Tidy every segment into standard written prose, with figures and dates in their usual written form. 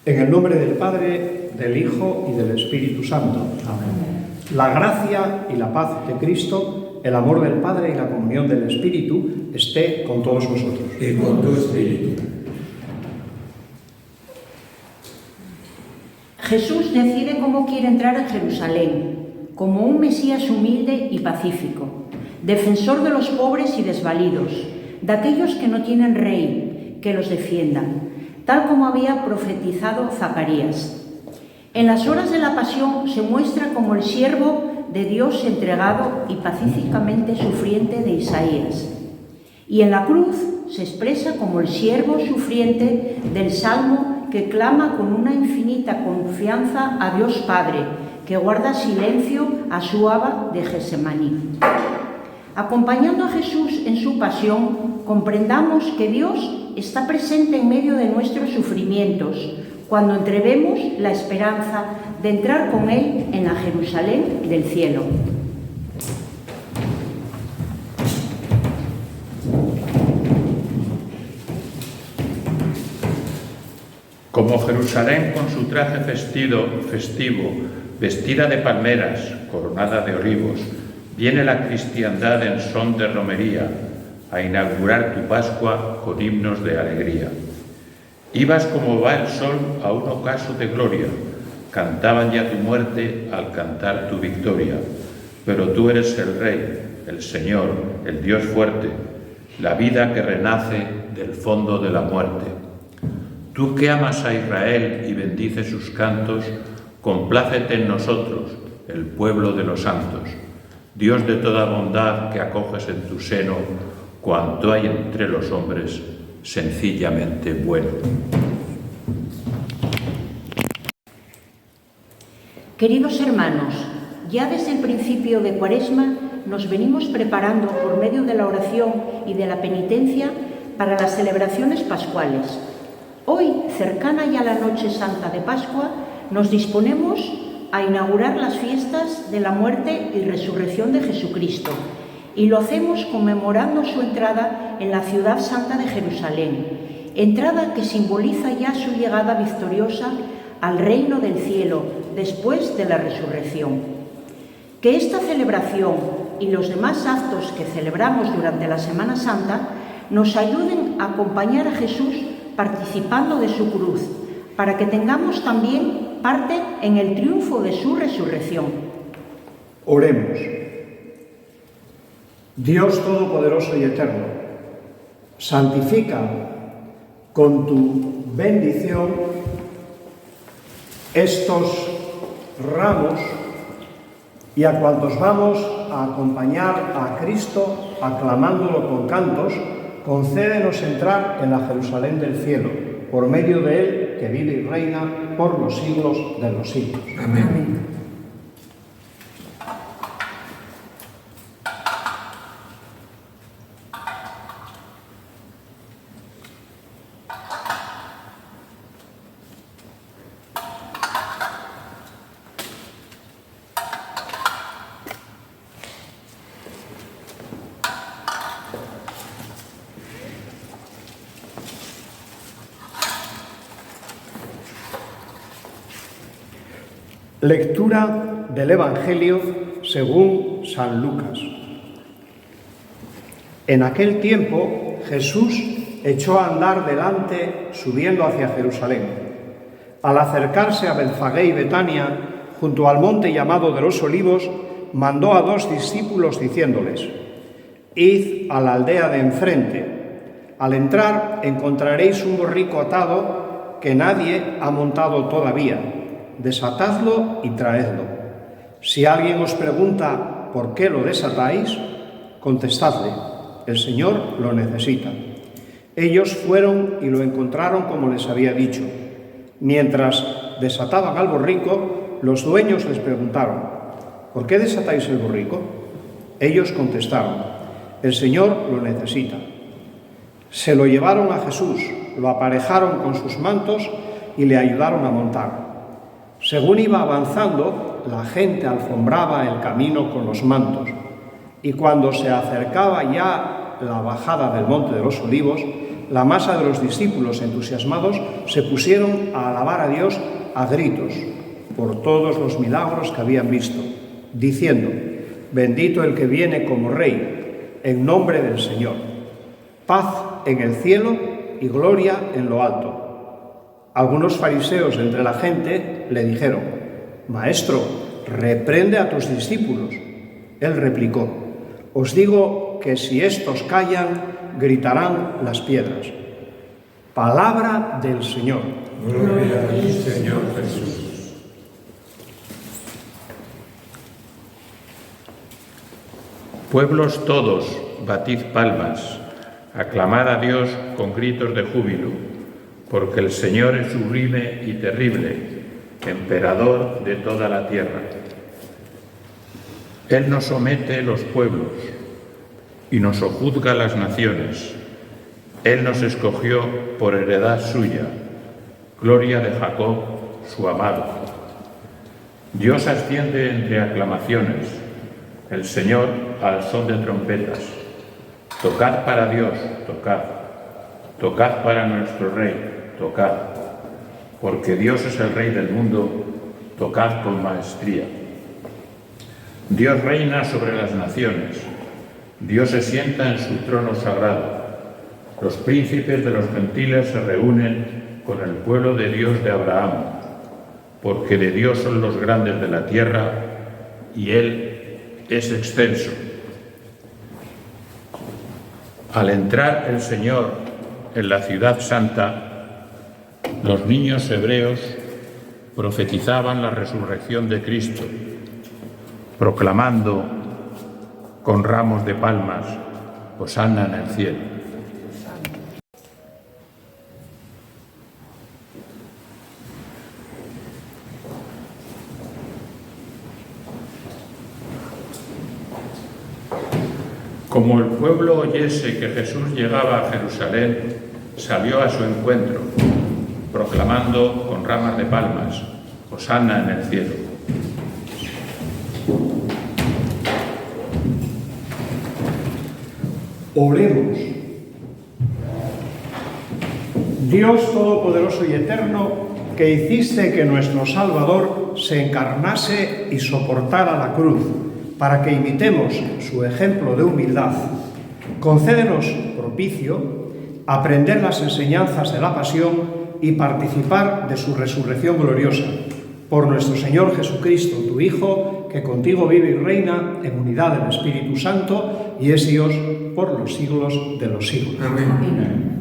En el nombre del Padre, del Hijo y del Espíritu Santo. Amén. La gracia y la paz de Cristo, el amor del Padre y la comunión del Espíritu esté con todos vosotros. Y con tu espíritu. Jesús decide cómo quiere entrar en Jerusalén, como un Mesías humilde y pacífico, defensor de los pobres y desvalidos, de aquellos que no tienen rey, que los defiendan, tal como había profetizado Zacarías. En las horas de la pasión se muestra como el siervo de Dios entregado y pacíficamente sufriente de Isaías. Y en la cruz se expresa como el siervo sufriente del Salmo que clama con una infinita confianza a Dios Padre, que guarda silencio a su Abba de Gesemaní. Acompañando a Jesús en su pasión, comprendamos que Dios está presente en medio de nuestros sufrimientos, cuando entrevemos la esperanza de entrar con Él en la Jerusalén del cielo. Como Jerusalén con su traje festivo, vestida de palmeras, coronada de olivos, viene la cristiandad en son de romería a inaugurar tu Pascua con himnos de alegría. Ibas como va el sol a un ocaso de gloria, cantaban ya tu muerte al cantar tu victoria, pero tú eres el Rey, el Señor, el Dios fuerte, la vida que renace del fondo de la muerte. Tú que amas a Israel y bendices sus cantos, complácete en nosotros, el pueblo de los santos. Dios de toda bondad que acoges en tu seno cuanto hay entre los hombres, sencillamente bueno. Queridos hermanos, ya desde el principio de Cuaresma nos venimos preparando por medio de la oración y de la penitencia para las celebraciones pascuales. Hoy, cercana ya la Noche Santa de Pascua, nos disponemos a inaugurar las fiestas de la muerte y resurrección de Jesucristo, y lo hacemos conmemorando su entrada en la ciudad santa de Jerusalén, entrada que simboliza ya su llegada victoriosa al reino del cielo después de la resurrección. Que esta celebración y los demás actos que celebramos durante la Semana Santa nos ayuden a acompañar a Jesús participando de su cruz, para que tengamos también parte en el triunfo de su resurrección. Oremos. Dios Todopoderoso y Eterno, santifica con tu bendición estos ramos y a cuantos vamos a acompañar a Cristo aclamándolo con cantos, concédenos entrar en la Jerusalén del cielo, por medio de Él que vive y reina por los siglos de los siglos. Amén. Amén. Lectura del Evangelio según San Lucas. En aquel tiempo Jesús echó a andar delante subiendo hacia Jerusalén. Al acercarse a Betfagé y Betania, junto al monte llamado de los Olivos, mandó a 2 discípulos diciéndoles: Id a la aldea de enfrente. Al entrar encontraréis un borrico atado que nadie ha montado todavía. Desatadlo y traedlo. Si alguien os pregunta por qué lo desatáis, contestadle: el Señor lo necesita. Ellos fueron y lo encontraron como les había dicho. Mientras desataban al borrico, los dueños les preguntaron: ¿por qué desatáis el borrico? Ellos contestaron: el Señor lo necesita. Se lo llevaron a Jesús, lo aparejaron con sus mantos y le ayudaron a montar. Según iba avanzando, la gente alfombraba el camino con los mantos, y cuando se acercaba ya la bajada del Monte de los Olivos, la masa de los discípulos entusiasmados se pusieron a alabar a Dios a gritos por todos los milagros que habían visto, diciendo: bendito el que viene como Rey, en nombre del Señor. Paz en el cielo y gloria en lo alto. Algunos fariseos entre la gente le dijeron: Maestro, reprende a tus discípulos. Él replicó: os digo que si estos callan, gritarán las piedras. Palabra del Señor. Gloria a ti, Señor Jesús. Pueblos todos, batid palmas, aclamad a Dios con gritos de júbilo, porque el Señor es sublime y terrible, emperador de toda la tierra. Él nos somete los pueblos y nos sojuzga las naciones. Él nos escogió por heredad suya, gloria de Jacob, su amado. Dios asciende entre aclamaciones, el Señor al son de trompetas. Tocad para Dios, tocad. Tocad para nuestro Rey, tocad. Porque Dios es el Rey del mundo, tocad con maestría. Dios reina sobre las naciones. Dios se sienta en su trono sagrado. Los príncipes de los gentiles se reúnen con el pueblo de Dios de Abraham, porque de Dios son los grandes de la tierra y Él es excelso. Al entrar el Señor en la ciudad santa, los niños hebreos profetizaban la resurrección de Cristo, proclamando con ramos de palmas: Hosana en el cielo. Como el pueblo oyese que Jesús llegaba a Jerusalén, salió a su encuentro, proclamando con ramas de palmas: Hosana en el cielo. Oremos. Dios Todopoderoso y Eterno, que hiciste que nuestro Salvador se encarnase y soportara la cruz, para que imitemos su ejemplo de humildad, concédenos propicio aprender las enseñanzas de la pasión y participar de su resurrección gloriosa. Por nuestro Señor Jesucristo, tu Hijo, que contigo vive y reina en unidad del Espíritu Santo y es Dios por los siglos de los siglos. Amén.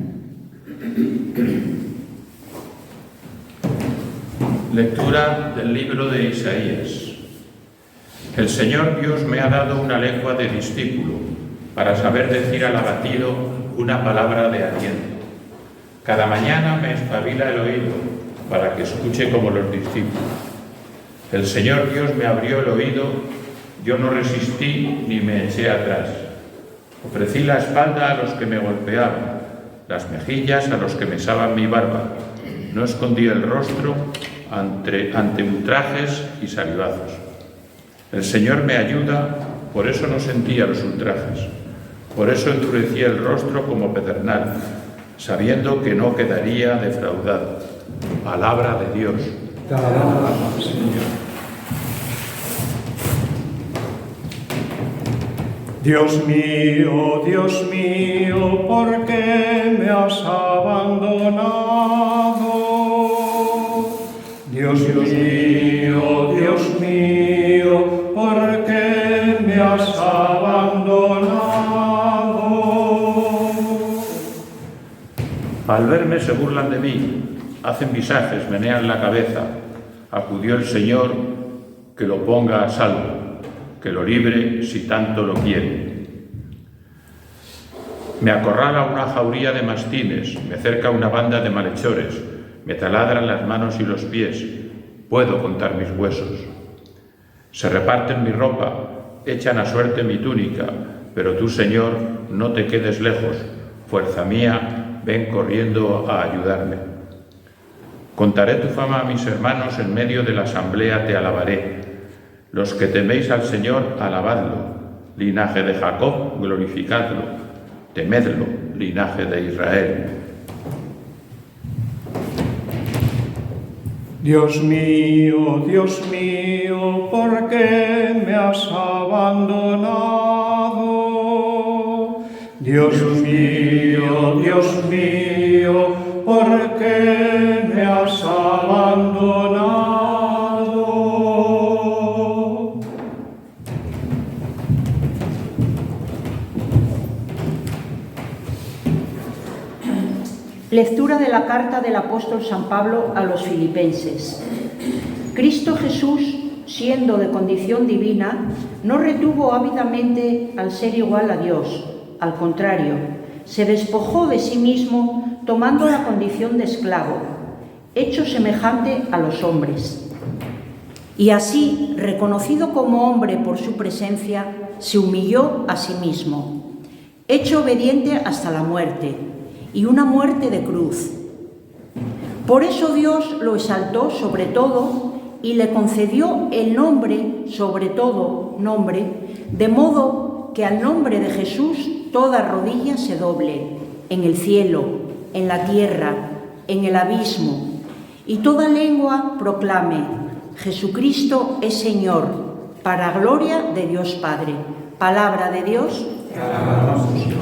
Lectura del libro de Isaías. El Señor Dios me ha dado una lengua de discípulo para saber decir al abatido una palabra de aliento. Cada mañana me espabila el oído para que escuche como los discípulos. El Señor Dios me abrió el oído, yo no resistí ni me eché atrás. Ofrecí la espalda a los que me golpeaban, las mejillas a los que mesaban mi barba. No escondí el rostro ante ultrajes y salivazos. El Señor me ayuda, por eso no sentía los ultrajes. Por eso endurecía el rostro como pedernal, sabiendo que no quedaría defraudado. Palabra de Dios. Te alabamos, Señor. Dios mío, ¿por qué me has abandonado? Dios mío, ¿por qué me has abandonado? Al verme se burlan de mí, hacen visajes, menean la cabeza. Acudió el Señor, que lo ponga a salvo, que lo libre si tanto lo quiere. Me acorrala una jauría de mastines, me cerca una banda de malhechores, me taladran las manos y los pies, puedo contar mis huesos. Se reparten mi ropa, echan a suerte mi túnica, pero tú, Señor, no te quedes lejos, fuerza mía, ven corriendo a ayudarme. Contaré tu fama a mis hermanos, en medio de la asamblea te alabaré. Los que teméis al Señor, alabadlo. Linaje de Jacob, glorificadlo. Temedlo, linaje de Israel. Dios mío, ¿por qué me has abandonado? Dios mío, ¿por qué me has abandonado? Lectura de la carta del apóstol San Pablo a los filipenses. Cristo Jesús, siendo de condición divina, no retuvo ávidamente al ser igual a Dios. Al contrario, se despojó de sí mismo tomando la condición de esclavo, hecho semejante a los hombres. Y así, reconocido como hombre por su presencia, se humilló a sí mismo, hecho obediente hasta la muerte, y una muerte de cruz. Por eso Dios lo exaltó sobre todo y le concedió el nombre, sobre todo nombre, de modo que al nombre de Jesús toda rodilla se doble, en el cielo, en la tierra, en el abismo, y toda lengua proclame: Jesucristo es Señor, para gloria de Dios Padre. Palabra de Dios. Te alabamos, Señor.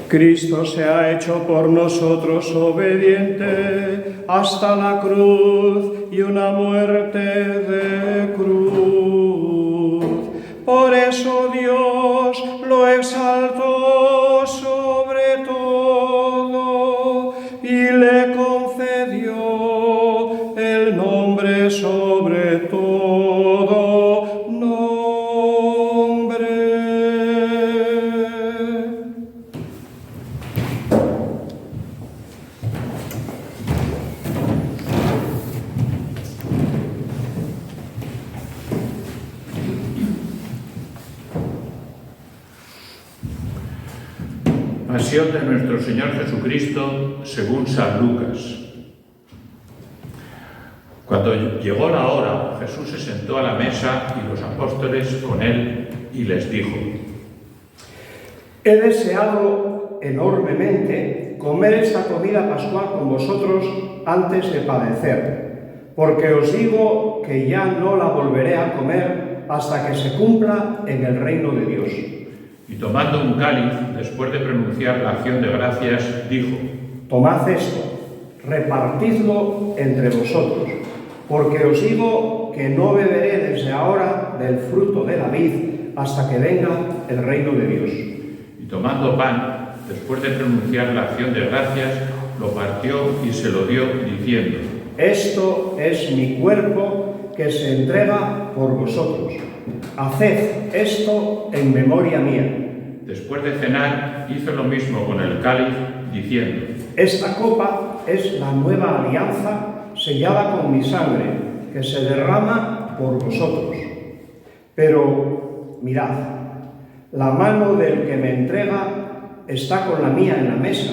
Cristo se ha hecho por nosotros obediente hasta la cruz y una muerte de cruz. Por eso Dios lo exaltó sobre todo y le concedió el nombre sobre todo nombre. Pasión de nuestro Señor Jesucristo según San Lucas. Cuando llegó la hora, Jesús se sentó a la mesa y los apóstoles con él y les dijo: He deseado enormemente comer esta comida pascual con vosotros antes de padecer, porque os digo que ya no la volveré a comer hasta que se cumpla en el reino de Dios. Y tomando un cáliz, después de pronunciar la acción de gracias, dijo: Tomad esto, repartidlo entre vosotros, porque os digo que no beberé desde ahora del fruto de la vid hasta que venga el reino de Dios. Y tomando pan, después de pronunciar la acción de gracias, lo partió y se lo dio, diciendo: Esto es mi cuerpo que se entrega por vosotros. Haced esto en memoria mía. Después de cenar, hizo lo mismo con el cáliz, diciendo: Esta copa es la nueva alianza sellada con mi sangre, que se derrama por vosotros. Pero mirad, la mano del que me entrega está con la mía en la mesa,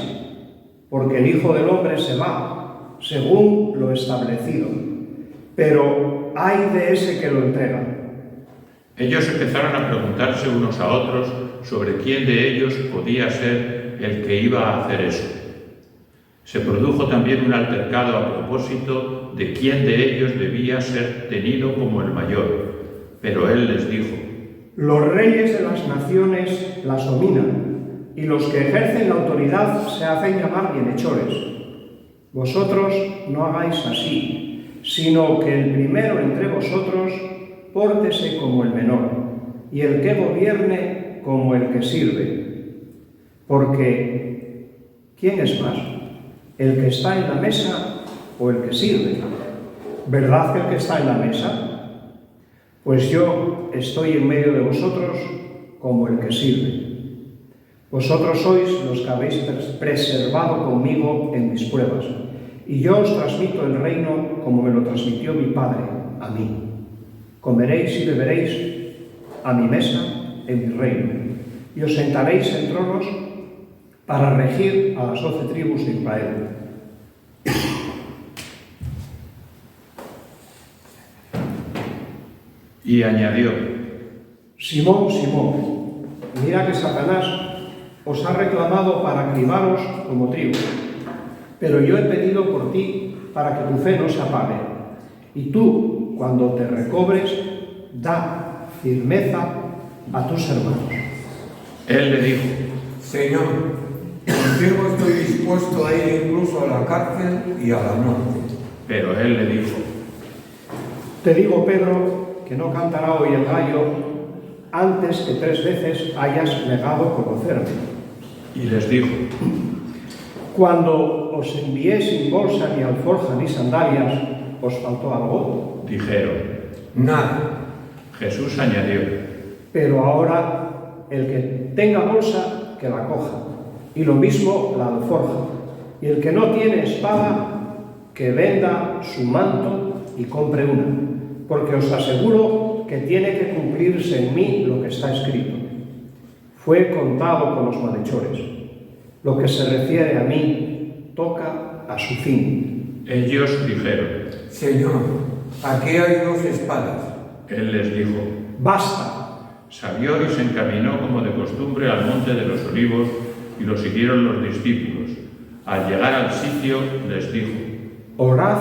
porque el Hijo del Hombre se va, según lo establecido. Pero ay de ese que lo entrega. Ellos empezaron a preguntarse unos a otros sobre quién de ellos podía ser el que iba a hacer eso. Se produjo también un altercado a propósito de quién de ellos debía ser tenido como el mayor, pero él les dijo: Los reyes de las naciones las dominan, y los que ejercen la autoridad se hacen llamar bienhechores. Vosotros no hagáis así, sino que el primero entre vosotros pórtese como el menor, y el que gobierne como el que sirve. Porque, ¿quién es más? ¿El que está en la mesa o el que sirve? ¿Verdad que el que está en la mesa? Pues yo estoy en medio de vosotros como el que sirve. Vosotros sois los que habéis preservado conmigo en mis pruebas, y yo os transmito el reino como me lo transmitió mi Padre a mí. Comeréis y beberéis a mi mesa en mi reino, y os sentaréis en tronos para regir a las 12 tribus de Israel. Y añadió: Simón, Simón, mira que Satanás os ha reclamado para cribaros como trigo, pero yo he pedido por ti para que tu fe no se apague. Y tú, cuando te recobres, da firmeza a tus hermanos. Él le dijo: Señor, contigo estoy dispuesto a ir incluso a la cárcel y a la muerte. Pero él le dijo: Te digo, Pedro, que no cantará hoy el gallo antes que 3 veces hayas negado conocerme. Y les dijo: Cuando os envié sin bolsa, ni alforja, ni sandalias, ¿os faltó algo? Dijeron. Nada. Jesús añadió: Pero ahora el que tenga bolsa, que la coja, y lo mismo la alforja. Y el que no tiene espada, que venda su manto y compre una, porque os aseguro que tiene que cumplirse en mí lo que está escrito. Fue contado con los malhechores. Lo que se refiere a mí toca a su fin. Ellos dijeron: Señor, aquí hay 2 espadas. Él les dijo: ¡Basta! Salió y se encaminó como de costumbre al monte de los Olivos, y lo siguieron los discípulos. Al llegar al sitio les dijo: Orad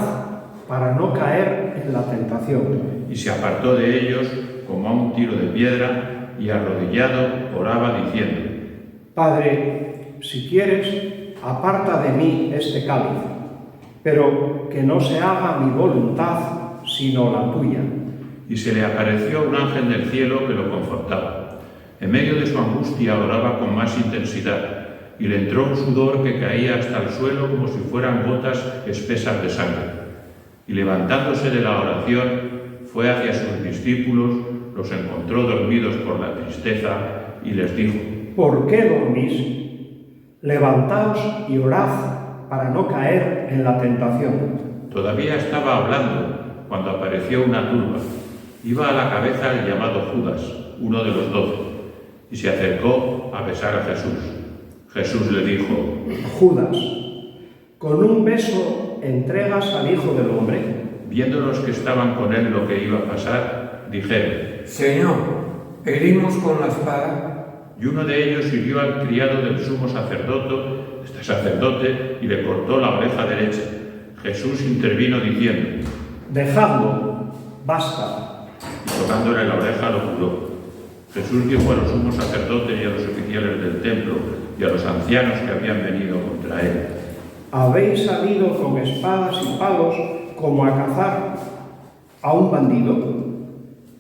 para no caer en la tentación. Y se apartó de ellos como a un tiro de piedra, y arrodillado oraba diciendo: Padre, si quieres, aparta de mí este cáliz, pero que no se haga mi voluntad, sino la tuya. Y se le apareció un ángel del cielo que lo confortaba. En medio de su angustia oraba con más intensidad, y le entró un sudor que caía hasta el suelo como si fueran gotas espesas de sangre. Y levantándose de la oración, fue hacia sus discípulos, los encontró dormidos por la tristeza, y les dijo: ¿Por qué dormís? Levantaos y orad para no caer en la tentación. Todavía estaba hablando cuando apareció una turba. Iba a la cabeza el llamado Judas, uno de los 12, y se acercó a besar a Jesús. Jesús le dijo: Judas, ¿con un beso entregas al Hijo del Hombre? Viendo los que estaban con él lo que iba a pasar, dijeron: Señor, ¿herimos con la espada? Y uno de ellos hirió al criado del sumo sacerdote, y le cortó la oreja derecha. Jesús intervino diciendo: Dejadlo, basta. Y tocándole la oreja lo curó. Jesús dijo a los sumos sacerdotes y a los oficiales del templo y a los ancianos que habían venido contra él: ¿Habéis salido con espadas y palos como a cazar a un bandido?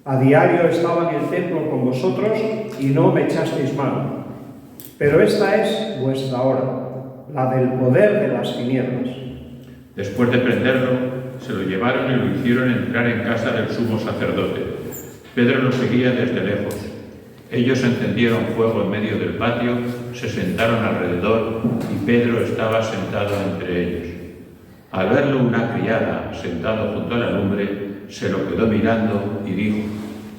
A diario estaba en el templo con vosotros y no me echasteis mano. Pero esta es vuestra hora, la del poder de las tinieblas. Después de prenderlo, se lo llevaron y lo hicieron entrar en casa del sumo sacerdote. Pedro lo seguía desde lejos. Ellos encendieron fuego en medio del patio, se sentaron alrededor y Pedro estaba sentado entre ellos. Al verlo una criada sentado junto a la lumbre, se lo quedó mirando y dijo: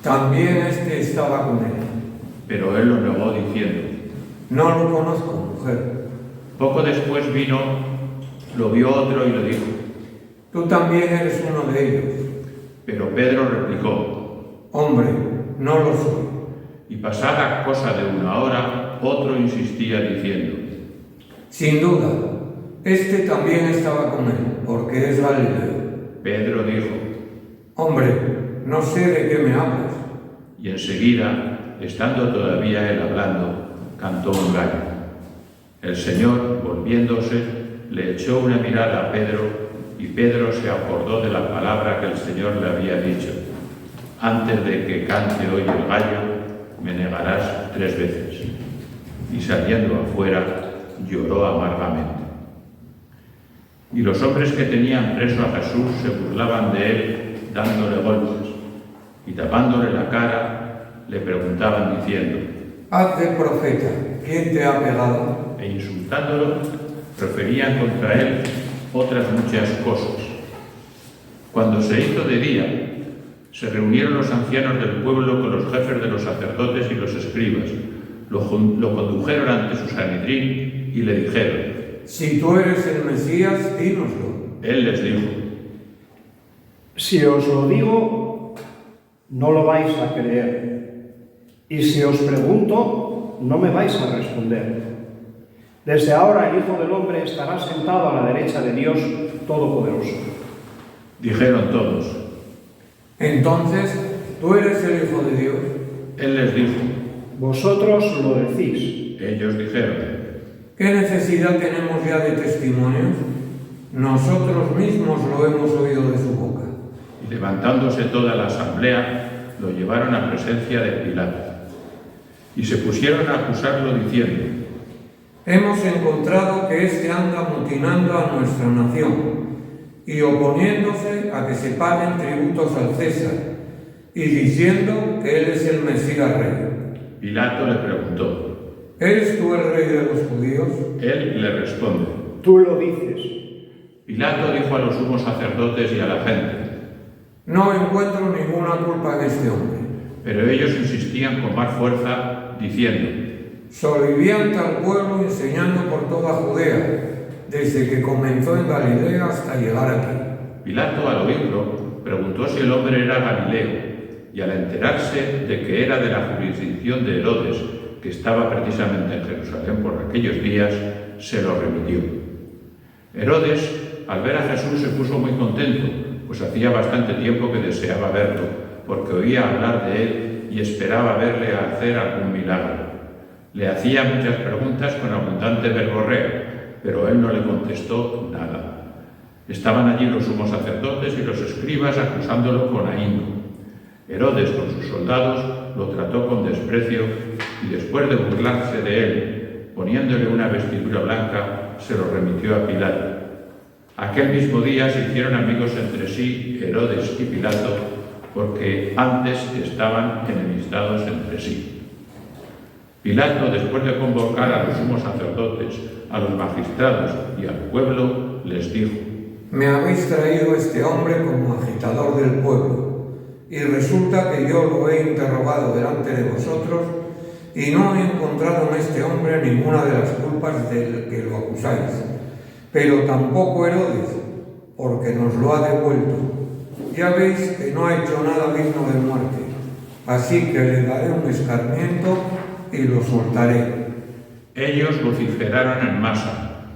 También este estaba con él. Pero él lo negó diciendo: No lo conozco, mujer. Poco después vino, lo vio otro y le dijo: Tú también eres uno de ellos. Pero Pedro replicó: Hombre, no lo soy. Y pasada cosa de una hora, otro insistía diciendo: Sin duda, este también estaba con él, porque es Galileo. Pedro dijo: Hombre, no sé de qué me hablas. Y enseguida, estando todavía él hablando, cantó un gallo. El Señor, volviéndose, le echó una mirada a Pedro, y Pedro se acordó de la palabra que el Señor le había dicho: antes de que cante hoy el gallo, me negarás 3 veces. Y saliendo afuera, lloró amargamente. Y los hombres que tenían preso a Jesús se burlaban de él, dándole golpes, y tapándole la cara, le preguntaban diciendo: Haz de profeta, ¿quién te ha pegado? E insultándolo, proferían contra él otras muchas cosas. Cuando se hizo de día, se reunieron los ancianos del pueblo con los jefes de los sacerdotes y los escribas. Lo condujeron ante su Sanedrín y le dijeron: Si tú eres el Mesías, dínoslo. Él les dijo: Si os lo digo, no lo vais a creer. Y si os pregunto, no me vais a responder. Desde ahora el Hijo del Hombre estará sentado a la derecha de Dios Todopoderoso. Dijeron todos. Entonces, ¿tú eres el Hijo de Dios? Él les dijo. Vosotros lo decís. Ellos dijeron. ¿Qué necesidad tenemos ya de testimonios? Nosotros mismos lo hemos oído de su boca. Y levantándose toda la asamblea, lo llevaron a presencia de Pilato. Y se pusieron a acusarlo diciendo: Hemos encontrado que éste anda amotinando a nuestra nación y oponiéndose a que se paguen tributos al César y diciendo que él es el Mesías Rey. Pilato le preguntó: ¿Eres tú el rey de los judíos? Él le responde. Tú lo dices. Pilato dijo a los sumos sacerdotes y a la gente: No encuentro ninguna culpa en este hombre. Pero ellos insistían con más fuerza, diciendo: Solivianta al pueblo enseñando por toda Judea, desde que comenzó en Galilea hasta llegar aquí. Pilato, al oírlo, preguntó si el hombre era galileo, y al enterarse de que era de la jurisdicción de Herodes, que estaba precisamente en Jerusalén por aquellos días, se lo remitió. Herodes, al ver a Jesús, se puso muy contento, pues hacía bastante tiempo que deseaba verlo, porque oía hablar de él y esperaba verle hacer algún milagro. Le hacía muchas preguntas con abundante verborrea, pero él no le contestó nada. Estaban allí los sumos sacerdotes y los escribas acusándolo con ahínco. Herodes, con sus soldados, lo trató con desprecio y después de burlarse de él, poniéndole una vestidura blanca, se lo remitió a Pilato. Aquel mismo día se hicieron amigos entre sí Herodes y Pilato, porque antes estaban enemistados entre sí. Pilato, después de convocar a los sumos sacerdotes, a los magistrados y al pueblo, les dijo: Me habéis traído este hombre como agitador del pueblo, y resulta que yo lo he interrogado delante de vosotros y no he encontrado en este hombre ninguna de las culpas del que lo acusáis, pero tampoco Herodes, porque nos lo ha devuelto. Ya veis que no ha hecho nada digno de muerte, así que le daré un escarmiento y lo soltaré. Ellos vociferaron en masa: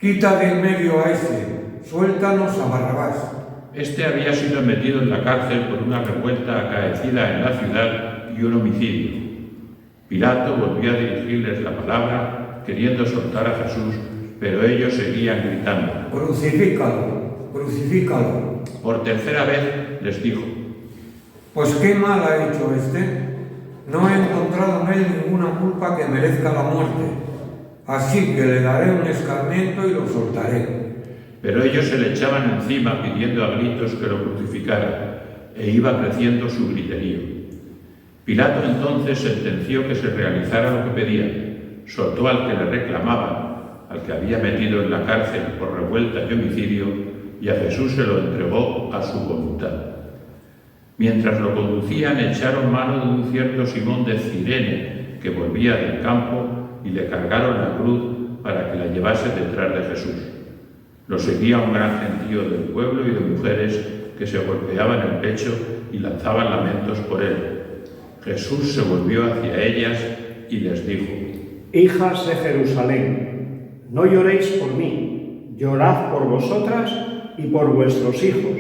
Quita de en medio a ese, suéltanos a Barrabás. Este había sido metido en la cárcel por una revuelta acaecida en la ciudad y un homicidio. Pilato volvió a dirigirles la palabra, queriendo soltar a Jesús, pero ellos seguían gritando: Crucifícalo, crucifícalo. Por tercera vez les dijo: Pues qué mal ha hecho este. No he encontrado en él ninguna culpa que merezca la muerte, así que le daré un escarmiento y lo soltaré. Pero ellos se le echaban encima pidiendo a gritos que lo crucificaran, e iba creciendo su griterío. Pilato entonces sentenció que se realizara lo que pedían, soltó al que le reclamaban, al que había metido en la cárcel por revuelta y homicidio, y a Jesús se lo entregó a su voluntad. Mientras lo conducían, echaron mano de un cierto Simón de Cirene, que volvía del campo, y le cargaron la cruz para que la llevase detrás de Jesús. Lo seguía un gran gentío del pueblo y de mujeres que se golpeaban el pecho y lanzaban lamentos por él. Jesús se volvió hacia ellas y les dijo: Hijas de Jerusalén, no lloréis por mí, llorad por vosotras y por vuestros hijos,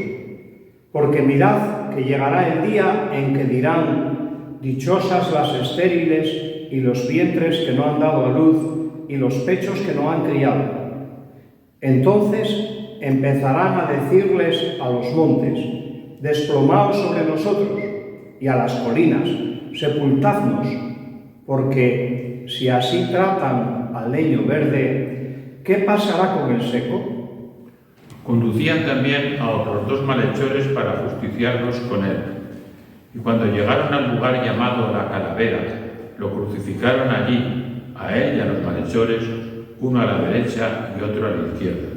porque mirad que llegará el día en que dirán: dichosas las estériles y los vientres que no han dado a luz y los pechos que no han criado. Entonces empezarán a decirles a los montes: desplomaos sobre nosotros, y a las colinas: sepultadnos, porque si así tratan al leño verde, ¿qué pasará con el seco? Conducían también a otros 2 malhechores para justiciarlos con él. Y cuando llegaron al lugar llamado La Calavera, lo crucificaron allí, a él y a los malhechores, uno a la derecha y otro a la izquierda.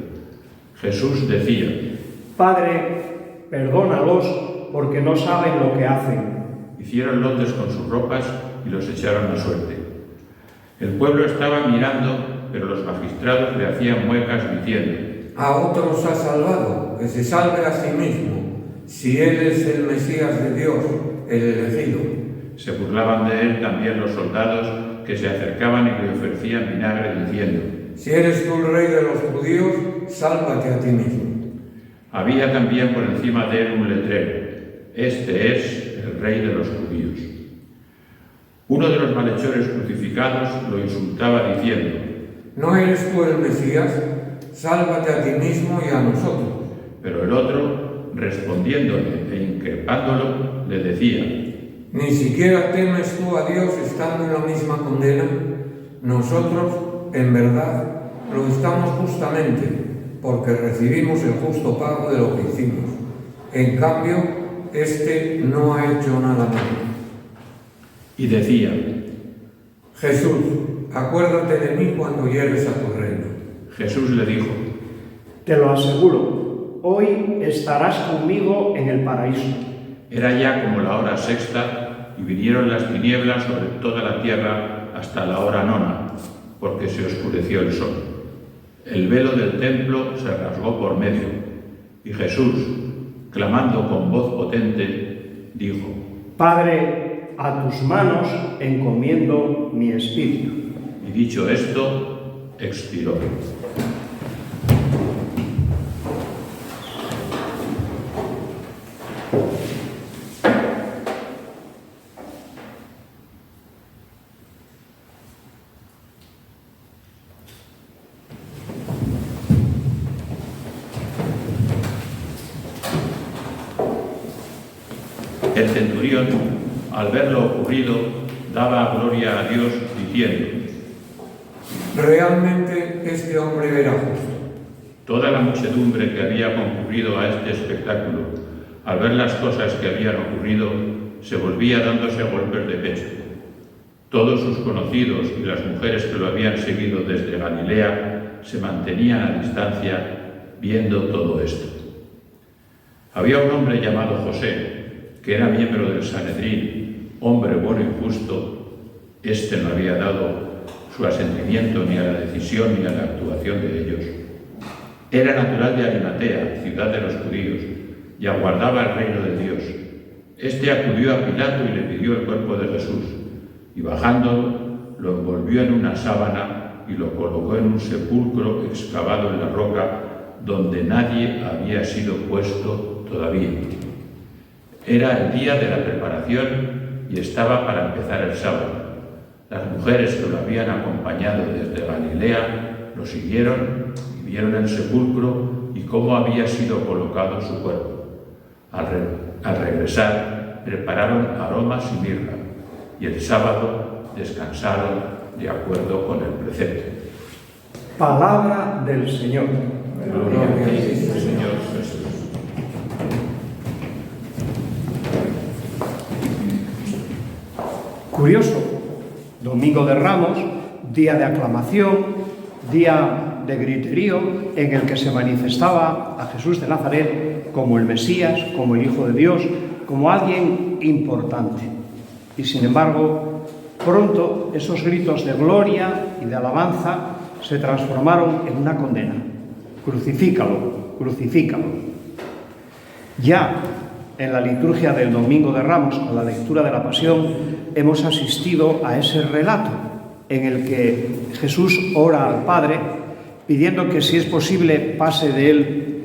Jesús decía: Padre, perdónalos, porque no saben lo que hacen. Hicieron lotes con sus ropas y los echaron a suerte. El pueblo estaba mirando, pero los magistrados le hacían muecas diciendo: A otros ha salvado, que se salve a sí mismo, si él es el Mesías de Dios, el elegido. Se burlaban de él también los soldados que se acercaban y le ofrecían vinagre diciendo: Si eres tú el rey de los judíos, sálvate a ti mismo. Había también por encima de él un letrero: Este es el rey de los judíos. Uno de los malhechores crucificados lo insultaba diciendo: ¿No eres tú el Mesías? Sálvate a ti mismo y a nosotros. Pero el otro, respondiéndole e increpándolo, le decía: ¿Ni siquiera temes tú a Dios estando en la misma condena? Nosotros, en verdad, lo estamos justamente, porque recibimos el justo pago de lo que hicimos. En cambio, este no ha hecho nada malo. Y decía: Jesús, acuérdate de mí cuando llegues a tu reino. Jesús le dijo: Te lo aseguro, hoy estarás conmigo en el paraíso. Era ya como la hora sexta, y vinieron las tinieblas sobre toda la tierra hasta la hora nona, porque se oscureció el sol. El velo del templo se rasgó por medio, y Jesús, clamando con voz potente, dijo: Padre, a tus manos encomiendo mi espíritu. Y dicho esto, expiró. El centurión, al ver lo ocurrido, daba gloria a Dios diciendo: Realmente este hombre era justo. Toda la muchedumbre que había concurrido a este espectáculo, al ver las cosas que habían ocurrido, se volvía dándose golpes de pecho. Todos sus conocidos y las mujeres que lo habían seguido desde Galilea se mantenían a distancia viendo todo esto. Había un hombre llamado José, que era miembro del Sanedrín, hombre bueno y justo. Este no había dado su asentimiento ni a la decisión ni a la actuación de ellos. Era natural de Arimatea, ciudad de los judíos, y aguardaba el reino de Dios. Este acudió a Pilato y le pidió el cuerpo de Jesús, y bajando lo envolvió en una sábana y lo colocó en un sepulcro excavado en la roca donde nadie había sido puesto todavía. Era el día de la preparación y estaba para empezar el sábado. Las mujeres que lo habían acompañado desde Galilea lo siguieron y vieron el sepulcro y cómo había sido colocado su cuerpo. Al regresar, prepararon aromas y mirra, y el sábado descansaron de acuerdo con el precepto. Palabra del Señor. Gloria a ti, Señor Jesús. Curioso, Domingo de Ramos, día de aclamación, día de griterío, en el que se manifestaba a Jesús de Nazaret como el Mesías, como el Hijo de Dios, como alguien importante. Y sin embargo, pronto esos gritos de gloria y de alabanza se transformaron en una condena. Crucifícalo, crucifícalo. Ya en la liturgia del Domingo de Ramos, con la lectura de la Pasión, hemos asistido a ese relato en el que Jesús ora al Padre pidiendo que, si es posible, pase de él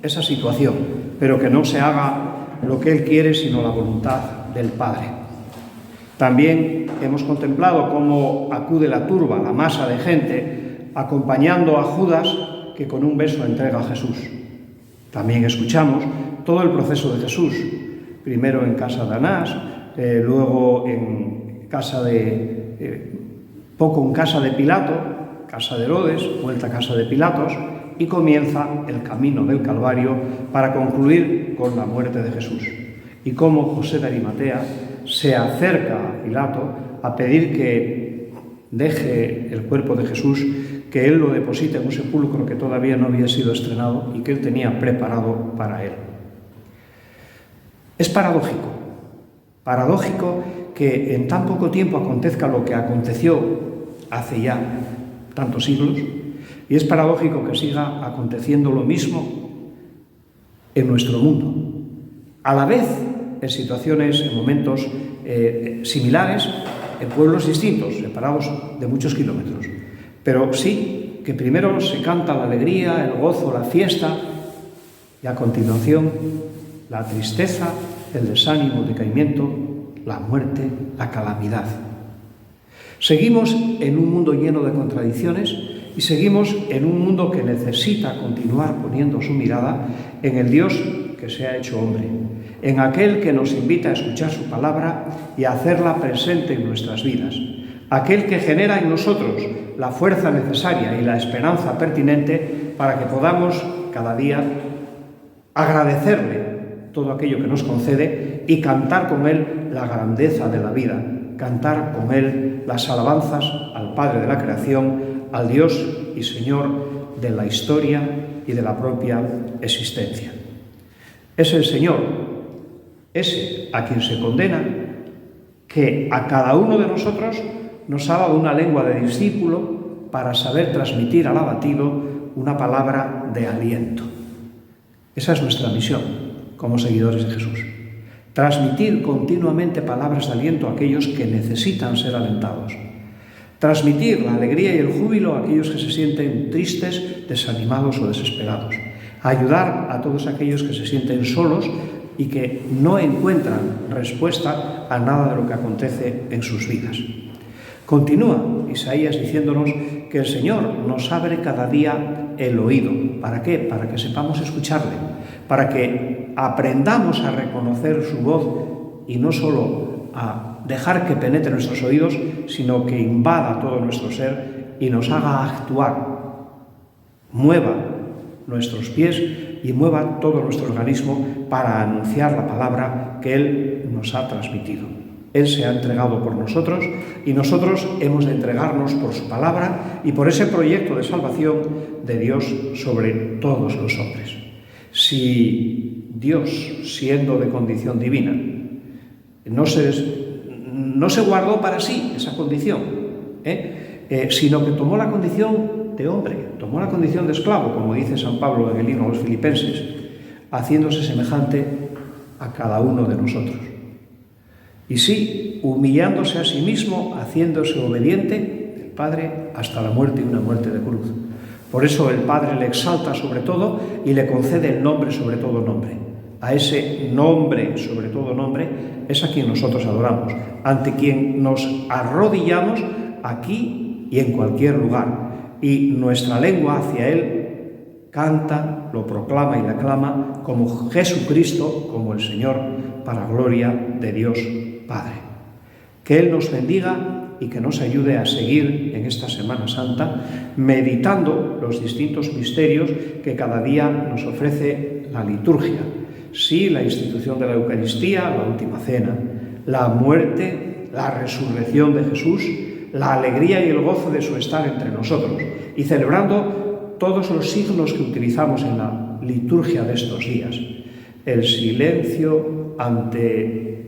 esa situación, pero que no se haga lo que él quiere, sino la voluntad del Padre. También hemos contemplado cómo acude la turba, la masa de gente, acompañando a Judas, que con un beso entrega a Jesús. También escuchamos todo el proceso de Jesús, primero en casa de Anás, luego poco en casa de Pilato, casa de Herodes, vuelta a casa de Pilatos, y comienza el camino del Calvario para concluir con la muerte de Jesús. Y cómo José de Arimatea se acerca a Pilato a pedir que deje el cuerpo de Jesús, que él lo deposite en un sepulcro que todavía no había sido estrenado y que él tenía preparado para él. Es paradójico que en tan poco tiempo acontezca lo que aconteció hace ya tantos siglos, y es paradójico que siga aconteciendo lo mismo en nuestro mundo. A la vez en situaciones, en momentos similares, en pueblos distintos, separados de muchos kilómetros. Pero sí que primero se canta la alegría, el gozo, la fiesta, y a continuación la tristeza, el desánimo, el decaimiento, la muerte, la calamidad. Seguimos en un mundo lleno de contradicciones y seguimos en un mundo que necesita continuar poniendo su mirada en el Dios que se ha hecho hombre, en aquel que nos invita a escuchar su palabra y a hacerla presente en nuestras vidas, aquel que genera en nosotros la fuerza necesaria y la esperanza pertinente para que podamos cada día agradecerle todo aquello que nos concede y cantar con él la grandeza de la vida, cantar con él las alabanzas al Padre de la creación, al Dios y Señor de la historia y de la propia existencia. Es el Señor, ese a quien se condena, que a cada uno de nosotros nos ha dado una lengua de discípulo para saber transmitir al abatido una palabra de aliento. Esa es nuestra misión como seguidores de Jesús. Transmitir continuamente palabras de aliento a aquellos que necesitan ser alentados. Transmitir la alegría y el júbilo a aquellos que se sienten tristes, desanimados o desesperados. Ayudar a todos aquellos que se sienten solos y que no encuentran respuesta a nada de lo que acontece en sus vidas. Continúa Isaías diciéndonos que el Señor nos abre cada día el oído. ¿Para qué? Para que sepamos escucharle, para que aprendamos a reconocer su voz y no solo a dejar que penetre nuestros oídos, sino que invada todo nuestro ser y nos haga actuar, mueva nuestros pies y mueva todo nuestro organismo para anunciar la palabra que Él nos ha transmitido. Él se ha entregado por nosotros y nosotros hemos de entregarnos por su palabra y por ese proyecto de salvación de Dios sobre todos los hombres. Si Dios, siendo de condición divina, no se guardó para sí esa condición, sino que tomó la condición de hombre, tomó la condición de esclavo, como dice San Pablo en el libro a los Filipenses, haciéndose semejante a cada uno de nosotros. Y sí, humillándose a sí mismo, haciéndose obediente del Padre hasta la muerte y una muerte de cruz. Por eso el Padre le exalta sobre todo y le concede el nombre sobre todo nombre. A ese nombre sobre todo nombre es a quien nosotros adoramos, ante quien nos arrodillamos aquí y en cualquier lugar. Y nuestra lengua hacia Él canta, lo proclama y le aclama como Jesucristo, como el Señor, para gloria de Dios Padre. Que Él nos bendiga y que nos ayude a seguir en esta Semana Santa meditando los distintos misterios que cada día nos ofrece la liturgia. Sí, la institución de la Eucaristía, la última cena, la muerte, la resurrección de Jesús, la alegría y el gozo de su estar entre nosotros, y celebrando todos los signos que utilizamos en la liturgia de estos días. El silencio ante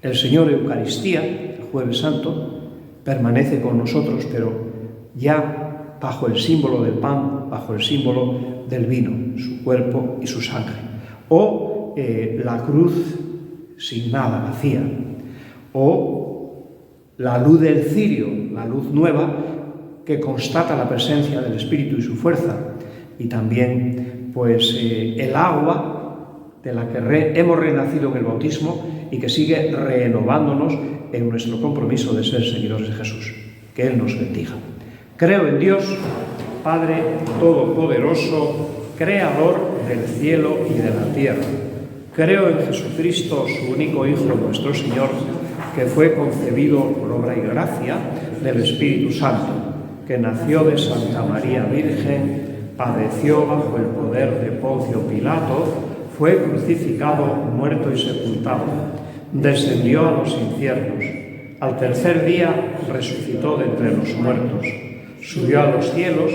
el Señor Eucaristía, el Jueves Santo, permanece con nosotros, pero ya bajo el símbolo del pan, bajo el símbolo del vino, su cuerpo y su sangre. O la cruz sin nada, vacía. O la luz del cirio, la luz nueva, que constata la presencia del Espíritu y su fuerza. Y también, pues, el agua de la que hemos renacido en el bautismo y que sigue renovándonos en nuestro compromiso de ser seguidores de Jesús. Que Él nos bendiga. Creo en Dios, Padre Todopoderoso, Creador del cielo y de la tierra. Creo en Jesucristo, su único Hijo, nuestro Señor, que fue concebido por obra y gracia del Espíritu Santo, que nació de Santa María Virgen, padeció bajo el poder de Poncio Pilato, fue crucificado, muerto y sepultado, descendió a los infiernos, al tercer día resucitó de entre los muertos, subió a los cielos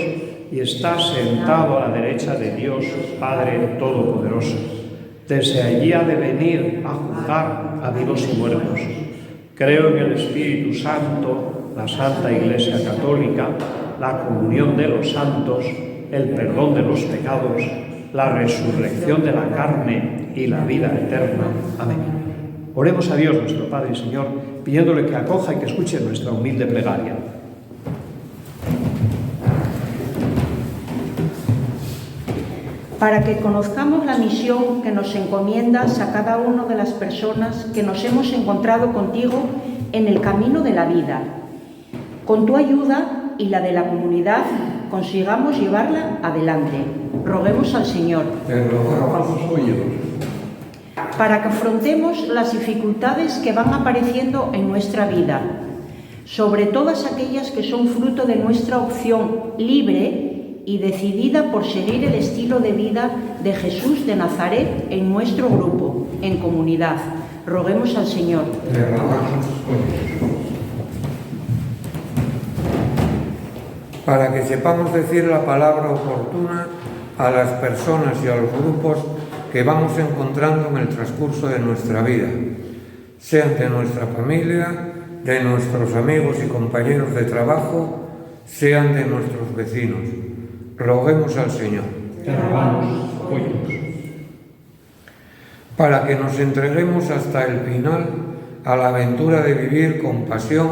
y está sentado a la derecha de Dios Padre Todopoderoso. Desde allí ha de venir a juzgar a vivos y muertos. Creo en el Espíritu Santo, la Santa Iglesia Católica, la comunión de los santos, el perdón de los pecados, la resurrección de la carne y la vida eterna. Amén. Oremos a Dios, nuestro Padre y Señor, pidiéndole que acoja y que escuche nuestra humilde plegaria. Para que conozcamos la misión que nos encomiendas a cada una de las personas que nos hemos encontrado contigo en el camino de la vida. Con tu ayuda y la de la comunidad consigamos llevarla adelante. Roguemos al Señor. Para que afrontemos las dificultades que van apareciendo en nuestra vida, sobre todas aquellas que son fruto de nuestra opción libre y decidida por seguir el estilo de vida de Jesús de Nazaret en nuestro grupo, en comunidad. Roguemos al Señor. Para que sepamos decir la palabra oportuna a las personas y a los grupos que vamos encontrando en el transcurso de nuestra vida, sean de nuestra familia, de nuestros amigos y compañeros de trabajo, sean de nuestros vecinos. Roguemos al Señor. Te rogamos, óyenos. Para que nos entreguemos hasta el final a la aventura de vivir con pasión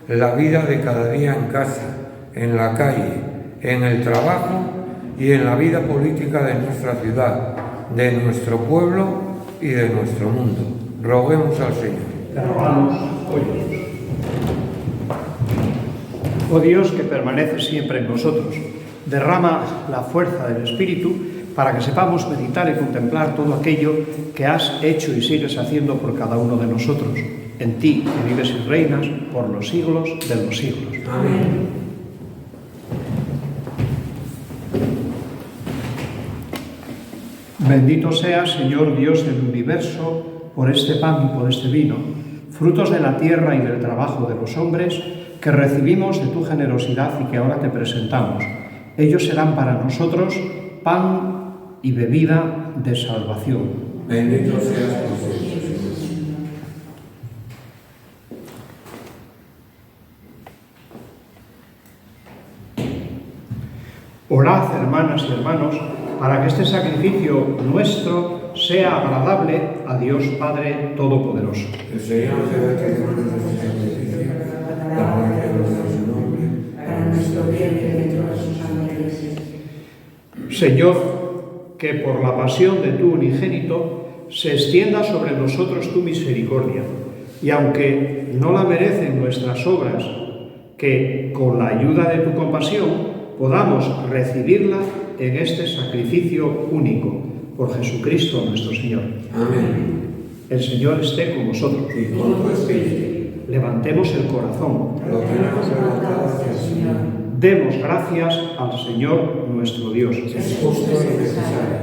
la vida de cada día en casa, en la calle, en el trabajo y en la vida política de nuestra ciudad, de nuestro pueblo y de nuestro mundo. Roguemos al Señor. Te rogamos, óyenos. Oh Dios, que permaneces siempre en nosotros, derrama la fuerza del Espíritu para que sepamos meditar y contemplar todo aquello que has hecho y sigues haciendo por cada uno de nosotros, en ti, que vives y reinas por los siglos de los siglos. Amén. Bendito seas, Señor Dios del universo, por este pan y por este vino, frutos de la tierra y del trabajo de los hombres, que recibimos de tu generosidad y que ahora te presentamos. Ellos serán para nosotros pan y bebida de salvación. Bendito seas por Jesús. Orad, hermanas y hermanos, para que este sacrificio nuestro sea agradable a Dios Padre Todopoderoso. El Señor te bendiga con nuestro sacrificio, para la gloria de su nombre, para nuestro bien y de todas sus ángeles. Señor, que por la pasión de tu unigénito se extienda sobre nosotros tu misericordia, y aunque no la merecen nuestras obras, que con la ayuda de tu compasión podamos recibirla en este sacrificio único, por Jesucristo nuestro Señor. Amén. El Señor esté con vosotros. Y con tu espíritu. Levantemos el corazón. Lo tenemos levantado hacia el Señor. Demos gracias al Señor nuestro Dios. Es justo y necesario.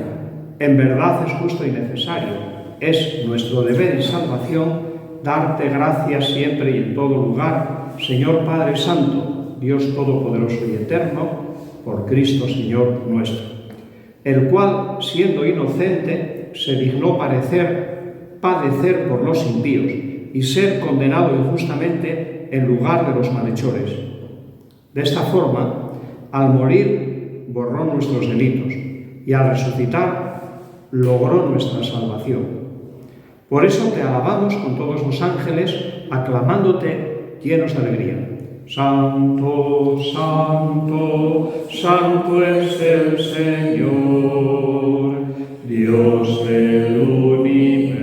En verdad es justo y necesario. Es nuestro deber y salvación darte gracias siempre y en todo lugar, Señor Padre Santo, Dios Todopoderoso y Eterno, por Cristo Señor nuestro, el cual, siendo inocente, se dignó padecer por los impíos y ser condenado injustamente en lugar de los malhechores. De esta forma, al morir, borró nuestros delitos y al resucitar, logró nuestra salvación. Por eso te alabamos con todos los ángeles, aclamándote llenos de alegría. Santo, santo, santo es el Señor, Dios del universo.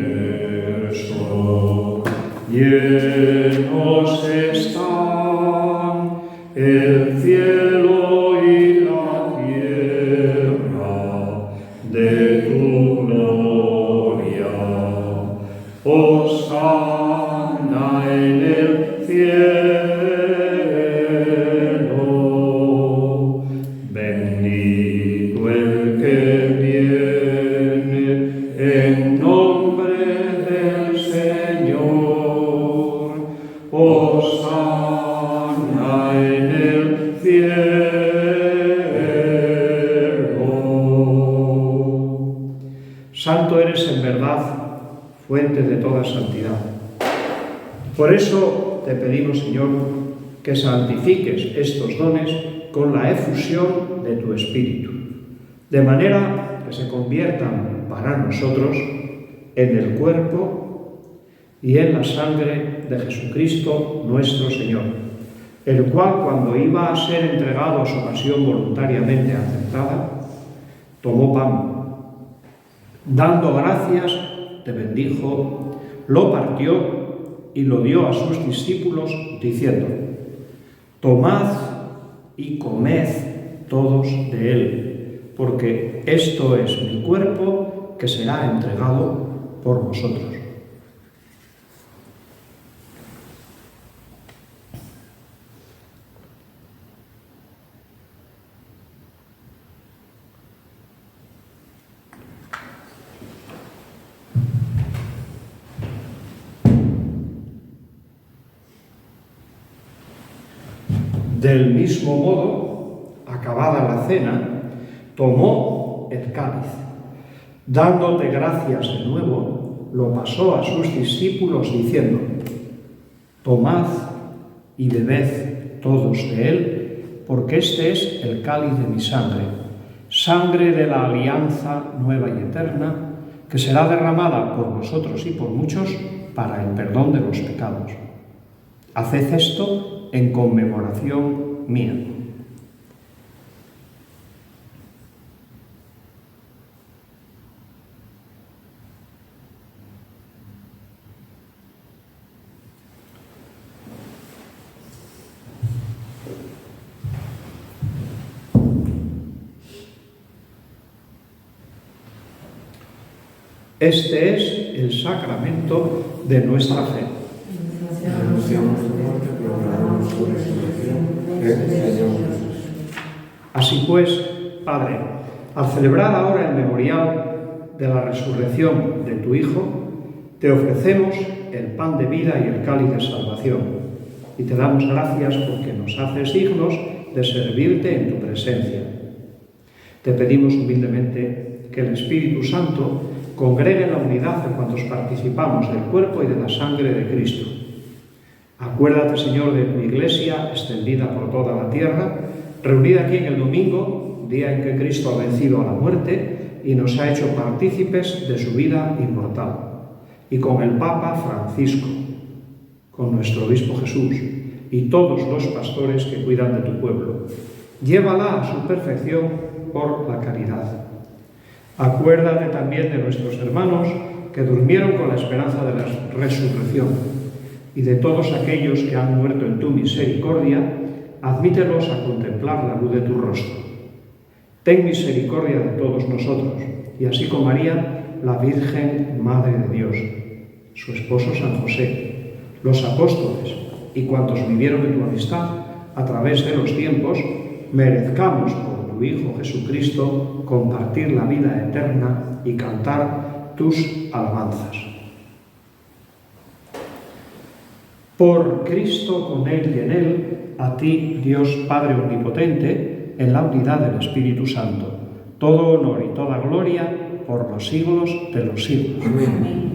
Llenos están el cielo y la tierra de tu gloria. Hosana en el cielo. Bendito el que viene en nombre del Señor. Hosana en el cielo. Santo eres en verdad, fuente de toda santidad. Por eso te pedimos, Señor, que santifiques estos dones con la efusión de tu Espíritu, de manera que se conviertan para nosotros en el cuerpo y en la sangre de Jesucristo nuestro Señor, el cual, cuando iba a ser entregado a su pasión voluntariamente aceptada, tomó pan, dando gracias, te bendijo, lo partió y lo dio a sus discípulos, diciendo: tomad y comed todos de él, porque esto es mi cuerpo que será entregado por vosotros. Del mismo modo, acabada la cena, tomó el cáliz. Dándote gracias de nuevo, lo pasó a sus discípulos diciendo: tomad y bebed todos de él, porque este es el cáliz de mi sangre, sangre de la alianza nueva y eterna, que será derramada por vosotros y por muchos para el perdón de los pecados. Haced esto en conmemoración mía. Este es el sacramento de nuestra fe. Así pues, Padre, al celebrar ahora el memorial de la resurrección de tu Hijo, te ofrecemos el pan de vida y el cáliz de salvación, y te damos gracias porque nos haces dignos de servirte en tu presencia. Te pedimos humildemente que el Espíritu Santo congregue en la unidad de cuantos participamos del cuerpo y de la sangre de Cristo. Acuérdate, Señor, de tu Iglesia extendida por toda la tierra, reunida aquí en el domingo, día en que Cristo ha vencido a la muerte y nos ha hecho partícipes de su vida inmortal, y con el Papa Francisco, con nuestro Obispo Jesús y todos los pastores que cuidan de tu pueblo. Llévala a su perfección por la caridad. Acuérdate también de nuestros hermanos que durmieron con la esperanza de la resurrección, y de todos aquellos que han muerto en tu misericordia, admítelos a contemplar la luz de tu rostro. Ten misericordia de todos nosotros, y así con María, la Virgen Madre de Dios, su esposo San José, los apóstoles y cuantos vivieron en tu amistad a través de los tiempos, merezcamos por tu Hijo Jesucristo compartir la vida eterna y cantar tus alabanzas. Por Cristo, con Él y en Él, a ti, Dios Padre Omnipotente, en la unidad del Espíritu Santo, todo honor y toda gloria por los siglos de los siglos. Amén.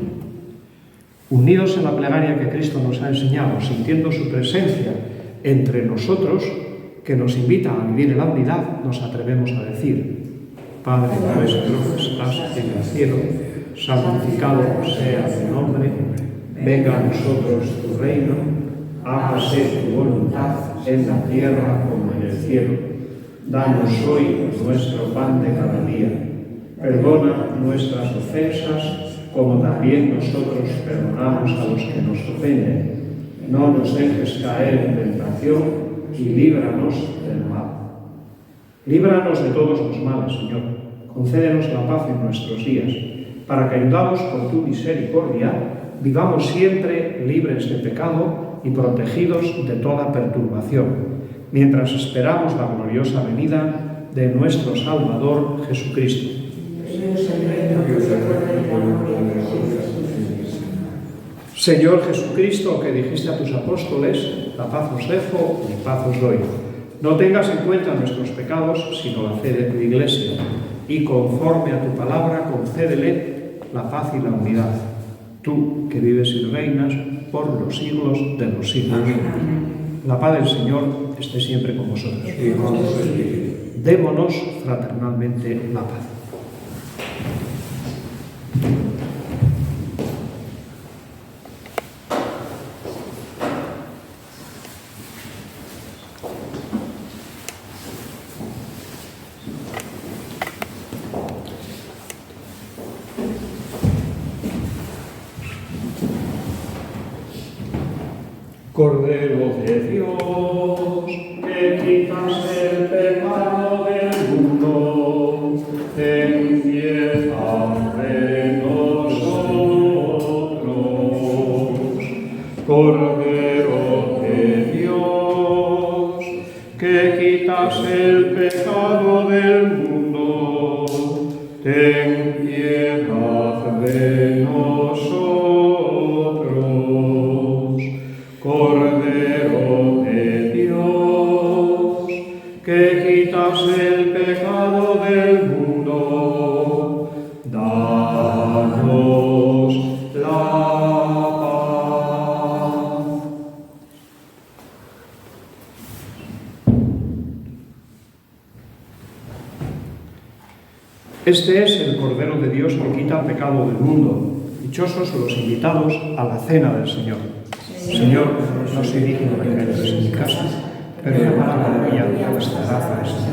Unidos en la plegaria que Cristo nos ha enseñado, sintiendo su presencia entre nosotros, que nos invita a vivir en la unidad, nos atrevemos a decir: Padre nuestro que estás en el cielo, santificado sea tu nombre, venga a nosotros tu reino, hágase tu voluntad en la tierra como en el cielo. Danos hoy nuestro pan de cada día. Perdona nuestras ofensas, como también nosotros perdonamos a los que nos ofenden. No nos dejes caer en tentación y líbranos del mal. Líbranos de todos los males, Señor. Concédenos la paz en nuestros días, para que, ayudados por tu misericordia, vivamos siempre libres de pecado y protegidos de toda perturbación, mientras esperamos la gloriosa venida de nuestro Salvador Jesucristo. Señor Jesucristo, que dijiste a tus apóstoles: la paz os dejo, mi paz os doy. No tengas en cuenta nuestros pecados, sino la fe de tu Iglesia, y conforme a tu palabra concédele la paz y la unidad. Tú, que vives y reinas por los siglos de los siglos. Amén. La paz del Señor esté siempre con vosotros. Y con tu espíritu. Démonos fraternalmente la paz. Cordero de Dios, que quitas el pecado del mundo, ten piedad de nosotros. Cordero de Dios, que quitas el pecado del mundo, ten piedad de nosotros. Cordero de Dios, que quitas el pecado del mundo, danos la paz. Este es el Cordero de Dios que quita el pecado del mundo. Dichosos los invitados a la cena del Señor. Señor, no soy digno de que entres en mi casa, pero una palabra mía bastará para esto.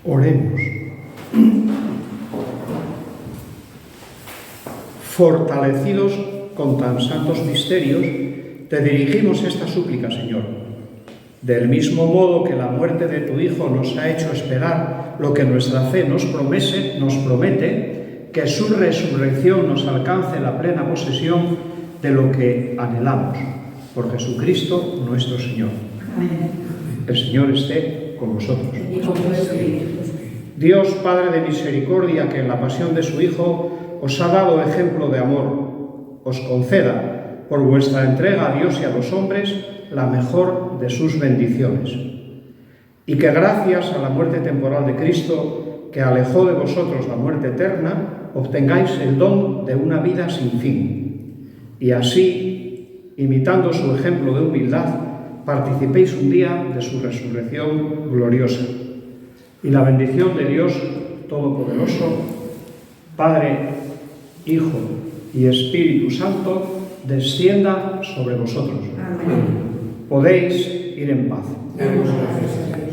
Oremos. Fortalecidos con tan santos misterios, te dirigimos esta súplica, Señor. Del mismo modo que la muerte de tu Hijo nos ha hecho esperar lo que nuestra fe nos promete, que su resurrección nos alcance la plena posesión de lo que anhelamos. Por Jesucristo nuestro Señor. Amén. El Señor esté con vosotros. Dios, Padre de misericordia, que en la pasión de su Hijo os ha dado ejemplo de amor, os conceda, por vuestra entrega a Dios y a los hombres, la mejor de sus bendiciones. Y que gracias a la muerte temporal de Cristo, que alejó de vosotros la muerte eterna, obtengáis el don de una vida sin fin. Y así, imitando su ejemplo de humildad, participéis un día de su resurrección gloriosa. Y la bendición de Dios Todopoderoso, Padre, Hijo y Espíritu Santo, descienda sobre vosotros. Amén. Podéis ir en paz. Demos gracias a Dios.